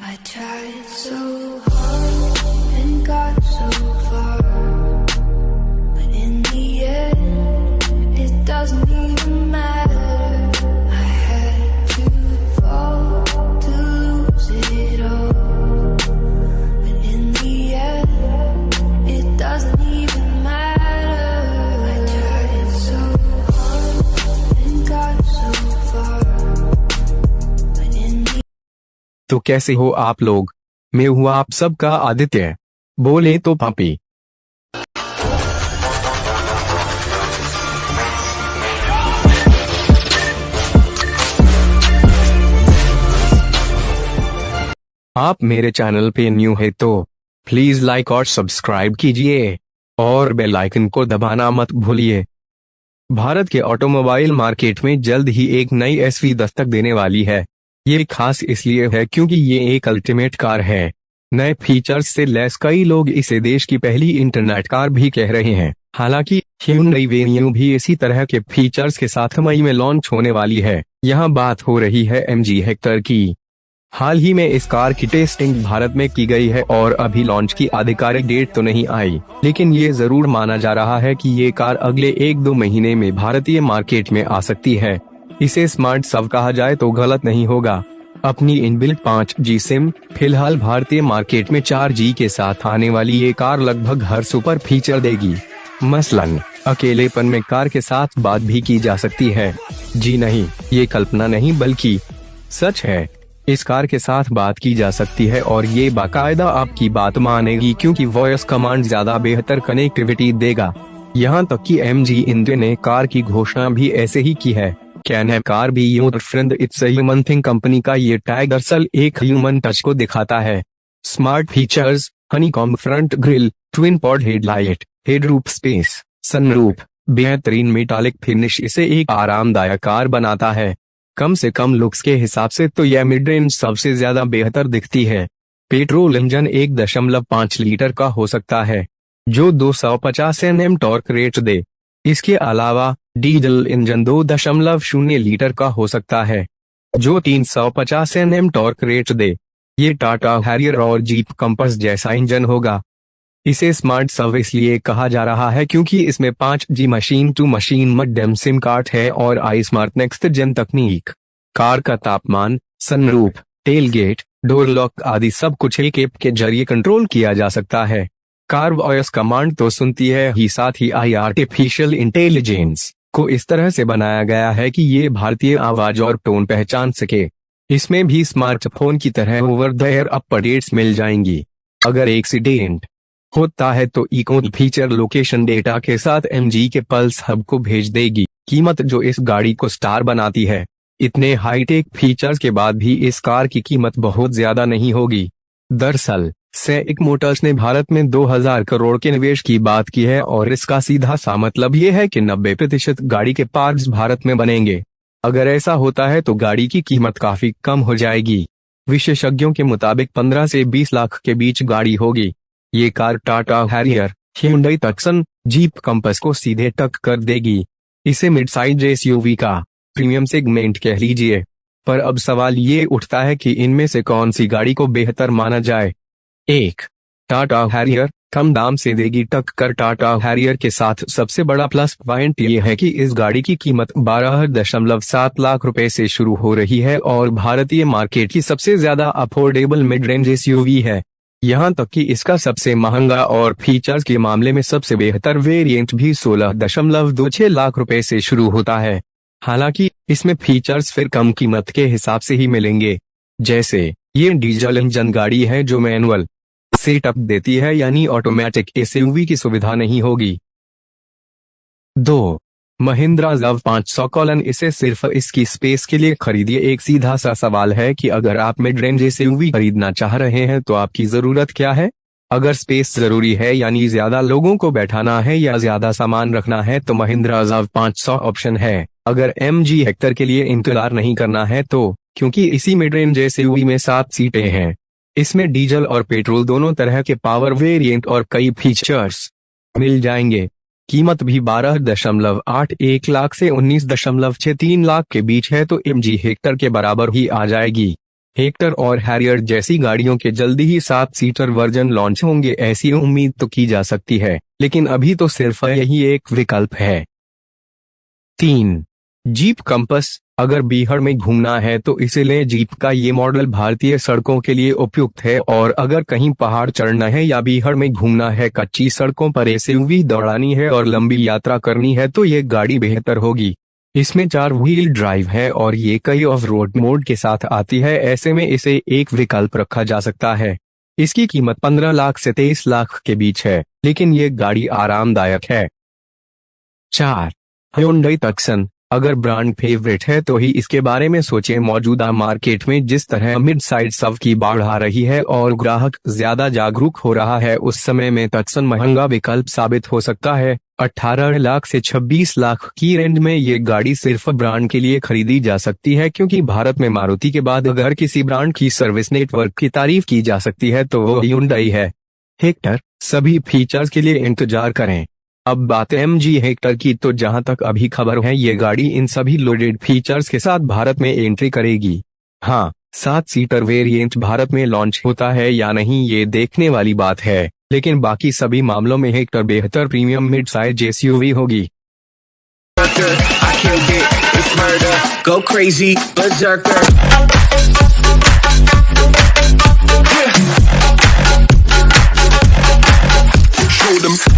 I tried so hard and got so far, but in the end, it doesn't even matter. I had to fall to lose it all, but in the end, it doesn't even matter. I tried so hard and got so far, but in the तो कैसे हो आप लोग। मैं हूँ आप सबका आदित्य, बोले तो पापी। आप मेरे चैनल पे न्यू है तो प्लीज लाइक और सब्सक्राइब कीजिए और बेल आइकन को दबाना मत भूलिए। भारत के ऑटोमोबाइल मार्केट में जल्द ही एक नई एसवी दस्तक देने वाली है। ये खास इसलिए है क्योंकि ये एक अल्टीमेट कार है। नए फीचर्स से लैस कई लोग इसे देश की पहली इंटरनेट कार भी कह रहे हैं। हालांकि hyundai वेन्यू भी इसी तरह के फीचर्स के साथ मई में लॉन्च होने वाली है। यहाँ बात हो रही है MG हेक्टर की। हाल ही में इस कार की टेस्टिंग भारत में की गई है और अभी लॉन्च की आधिकारिक डेट तो नहीं आई, लेकिन ये जरूर माना जा रहा है कि ये कार अगले 1-2 महीने में भारतीय मार्केट में आ सकती है। इसे स्मार्ट SUV कहा जाए तो गलत नहीं होगा। अपनी इनबिल्ट 5G सिम फिलहाल भारतीय मार्केट में 4G के साथ आने वाली ये कार लगभग हर सुपर फीचर देगी। मसलन अकेलेपन में कार के साथ बात भी की जा सकती है। जी नहीं, ये कल्पना नहीं बल्कि सच है। इस कार के साथ बात की जा सकती है और ये बाकायदा आपकी बात मानेगी क्योंकि वॉइस कमांड ज्यादा बेहतर कनेक्टिविटी देगा। यहाँ तक कि MG इंडिया ने कार की घोषणा भी ऐसे ही की है। कैन है car be user friend it's a human thing company का ये टैग दरअसल एक ह्यूमन टच को दिखाता है। Smart features, honeycomb front grille, twin pod headlight, headroom space, sunroof, बेहतरीन मेटालिक फिनिश इसे एक आरामदायक कार बनाता है। कम से कम लुक्स के हिसाब से तो यह मिड रेंज सबसे ज्यादा बेहतर दिखती है। पेट्रोल इंजन 1.5 लीटर का हो सकता है जो 250 Nm टॉर्क रेट दे। इसके अलावा डीजल इंजन 2.0 लीटर का हो सकता है जो 350 Nm टॉर्क रेट दे। ये टाटा हैरियर और जीप कंपास जैसा इंजन होगा। इसे स्मार्ट SUV इसलिए कहा जा रहा है क्योंकि इसमें 5G machine to machine modem sim card है और iSmart नेक्स्ट जेन तकनीक। कार का तापमान, सनरूफ, टेलगेट, डोर लॉक आदि सब कुछ एक ऐप के जरिए कंट्रोल किया जा सकता है। कार वॉइस कमांड तो सुनती है ही, साथ ही आर्टिफिशियल इंटेलिजेंस को इस तरह से बनाया गया है कि ये भारतीय आवाज और टोन पहचान सके। इसमें भी स्मार्टफोन की तरह ओवर द एयर अपडेट्स मिल जाएंगी। अगर एक्सीडेंट होता है तो इको फीचर लोकेशन डेटा के साथ MG के पल्स हब को भेज देगी। कीमत जो इस गाड़ी को स्टार बनाती है। इतने हाईटेक फीचर्स के बाद भी इस कार की कीमत बहुत ज्यादा नहीं होगी। दरअसल SAIC मोटर्स ने भारत में 2000 करोड़ के निवेश की बात की है और इसका सीधा सा मतलब ये है कि 90% गाड़ी के पार्ट्स भारत में बनेंगे। अगर ऐसा होता है तो गाड़ी की कीमत काफी कम हो जाएगी। विशेषज्ञों के मुताबिक 15 से 20 लाख के बीच गाड़ी होगी। ये car Tata Harrier, Hyundai Tucson, jeep compass को सीधे टक कर देगी। इसे मिड साइज SUV का प्रीमियम सेगमेंट कह लीजिए। पर अब सवाल ये उठता है कि इनमें से कौन सी गाड़ी को बेहतर माना जाए। 1. टाटा हैरियर कम दाम से देगी टक्कर। टाटा हैरियर के साथ सबसे बड़ा प्लस पॉइंट ये है कि इस गाड़ी की कीमत 12.7 लाख रुपए से शुरू हो रही है और भारतीय मार्केट की सबसे ज्यादा अफोर्डेबल मिड रेंज SUV है। यहाँ तक कि इसका सबसे महंगा और फीचर्स के मामले में सबसे बेहतर वेरिएंट भी 16.26 लाख रुपए से शुरू होता है। हालांकि इसमें फीचर्स फिर कम कीमत के हिसाब से ही मिलेंगे। जैसे ये डीजल इंजन गाड़ी है जो मैनुअल सेटअप देती है, यानी ऑटोमेटिक SUV की सुविधा नहीं होगी। 2. महिंद्रा ZF 500 इसे सिर्फ इसकी स्पेस के लिए खरीदिए। एक सीधा सा सवाल है कि अगर आप मिड रेंज SUV खरीदना चाह रहे हैं तो आपकी जरूरत क्या है। अगर स्पेस जरूरी है, यानी ज्यादा लोगों को बैठाना है या ज्यादा सामान रखना है, तो महिंद्रा ZF 500 ऑप्शन है। अगर MG हेक्टर के लिए इंतजार नहीं करना है तो, क्योंकि इसी मिड रेंज SUV में 7 सीटें हैं। इसमें डीजल और पेट्रोल दोनों तरह के पावर वेरिएंट और कई फीचर्स मिल जाएंगे। कीमत भी 12.81 लाख से 19.63 लाख के बीच है, तो MG हेक्टर के बराबर ही आ जाएगी। हेक्टर और हैरियर जैसी गाड़ियों के जल्दी ही 7 सीटर वर्जन लॉन्च होंगे, ऐसी उम्मीद तो की जा सकती है, लेकिन अभी तो सिर्फ यही एक विकल्प है। 3. Jeep compass. अगर बीहड़ में घूमना है तो इसे लें। जीप का ये मॉडल भारतीय सड़कों के लिए उपयुक्त है, और अगर कहीं पहाड़ चढ़ना है या बीहड़ में घूमना है, कच्ची सड़कों पर एसयूवी दौड़ानी है और लंबी यात्रा करनी है तो ये गाड़ी बेहतर होगी। इसमें 4 व्हील ड्राइव है और ये कई ऑफ रोड मोड के साथ आती है, ऐसे में इसे एक विकल्प रखा जा सकता है। इसकी कीमत 15 लाख से 23 लाख के बीच है, लेकिन ये गाड़ी आरामदायक है। 4. Hyundai Tucson। अगर ब्रांड फेवरेट है तो ही इसके बारे में सोचें। मौजूदा मार्केट में जिस तरह मिड साइड SUV की बाढ़ आ रही है और ग्राहक ज्यादा जागरूक हो रहा है, उस समय में Tucson महंगा विकल्प साबित हो सकता है। 18 लाख से 26 लाख की रेंज में ये गाड़ी सिर्फ ब्रांड के लिए खरीदी जा सकती है, क्योंकि भारत में मारुति के बाद अगर किसी ब्रांड की सर्विस नेटवर्क की तारीफ की जा सकती है तो वो Hyundai है। हेक्टर। सभी फीचर्स के लिए इंतजार करें। अब बात MG हेक्टर की, तो जहां तक अभी खबर है ये गाड़ी इन सभी लोडेड फीचर्स के साथ भारत में एंट्री करेगी। हाँ, 7 सीटर वेरिएंट भारत में लॉन्च होता है या नहीं ये देखने वाली बात है, लेकिन बाकी सभी मामलों में हेक्टर बेहतर प्रीमियम मिड साइज SUV होगी। I killed it, it's murder. Go crazy, berserker. Show them.